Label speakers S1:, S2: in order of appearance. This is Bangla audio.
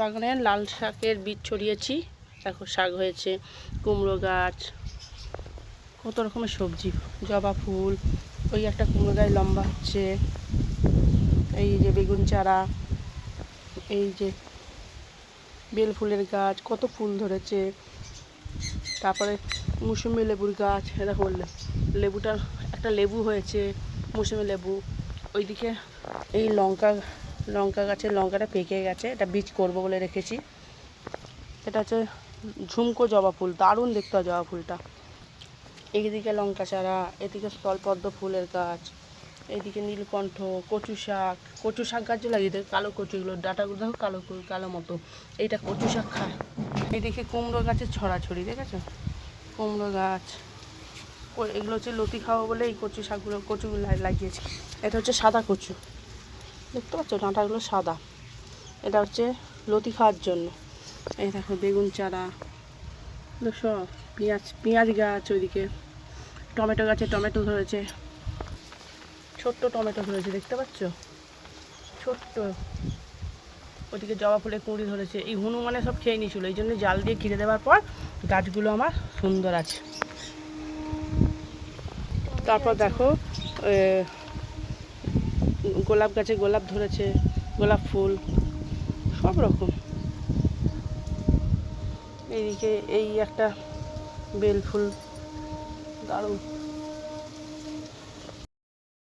S1: বাগানে লাল শাকের বীজ ছড়িয়েছি, দেখো শাক হয়েছে, কুমড়ো গাছ, কত রকমের সবজি, জবা ফুল, ওই একটা কুমড়ো গাছ লম্বা হচ্ছে, এই যে বেগুন চারা, এই যে বেল ফুলের গাছ, কত ফুল ধরেছে। তারপরে মৌসুমি লেবুর গাছ, দেখো লেবুটা একটা লেবু হয়েছে, মৌসুমি লেবু। ওইদিকে এই লঙ্কা গাছের লঙ্কাটা পেকে গেছে, এটা বীজ করবো বলে রেখেছি। এটা হচ্ছে ঝুমকো জবা ফুল, দারুণ দেখতে হয় জবা ফুলটা। এইদিকে লঙ্কা চারা, এদিকে স্থলপদ্ম ফুলের গাছ, এইদিকে নীলকণ্ঠ, কচু শাক গাছও লাগিয়ে দেয়, কালো কচুগুলো ডাঁটাগুলো দেখো কালো মতো, এইটা কচু শাক খায়। এইদিকে কুমড়ো গাছের ছড়াছড়ি, দেখেছো কুমড়ো গাছ। এগুলো হচ্ছে লতি খাওয়া বলে এই কচুগুলো লাগিয়েছি। এটা হচ্ছে সাদা কচু, দেখতে পাচ্ছ ডাঁটাগুলো সাদা, এটা হচ্ছে লতি খাওয়ার জন্য। এই দেখো বেগুন চারা, সব পেঁয়াজ গাছ, ওইদিকে টমেটো গাছে টমেটো ধরেছে, ছোট্ট টমেটো ধরেছে, দেখতে পাচ্ছ ছোট্ট। ওদিকে জবা ফুলের কুঁড়ি ধরেছে, এই হনুমানে সব খেয়ে নিয়েছিল, এই জন্য জাল দিয়ে ঘিরে দেওয়ার পর গাছগুলো আমার সুন্দর আছে। তারপর দেখো গোলাপ গাছে গোলাপ ধরেছে, গোলাপ ফুল সব রকম। এইদিকে এই একটা বেল ফুল, দারুণ।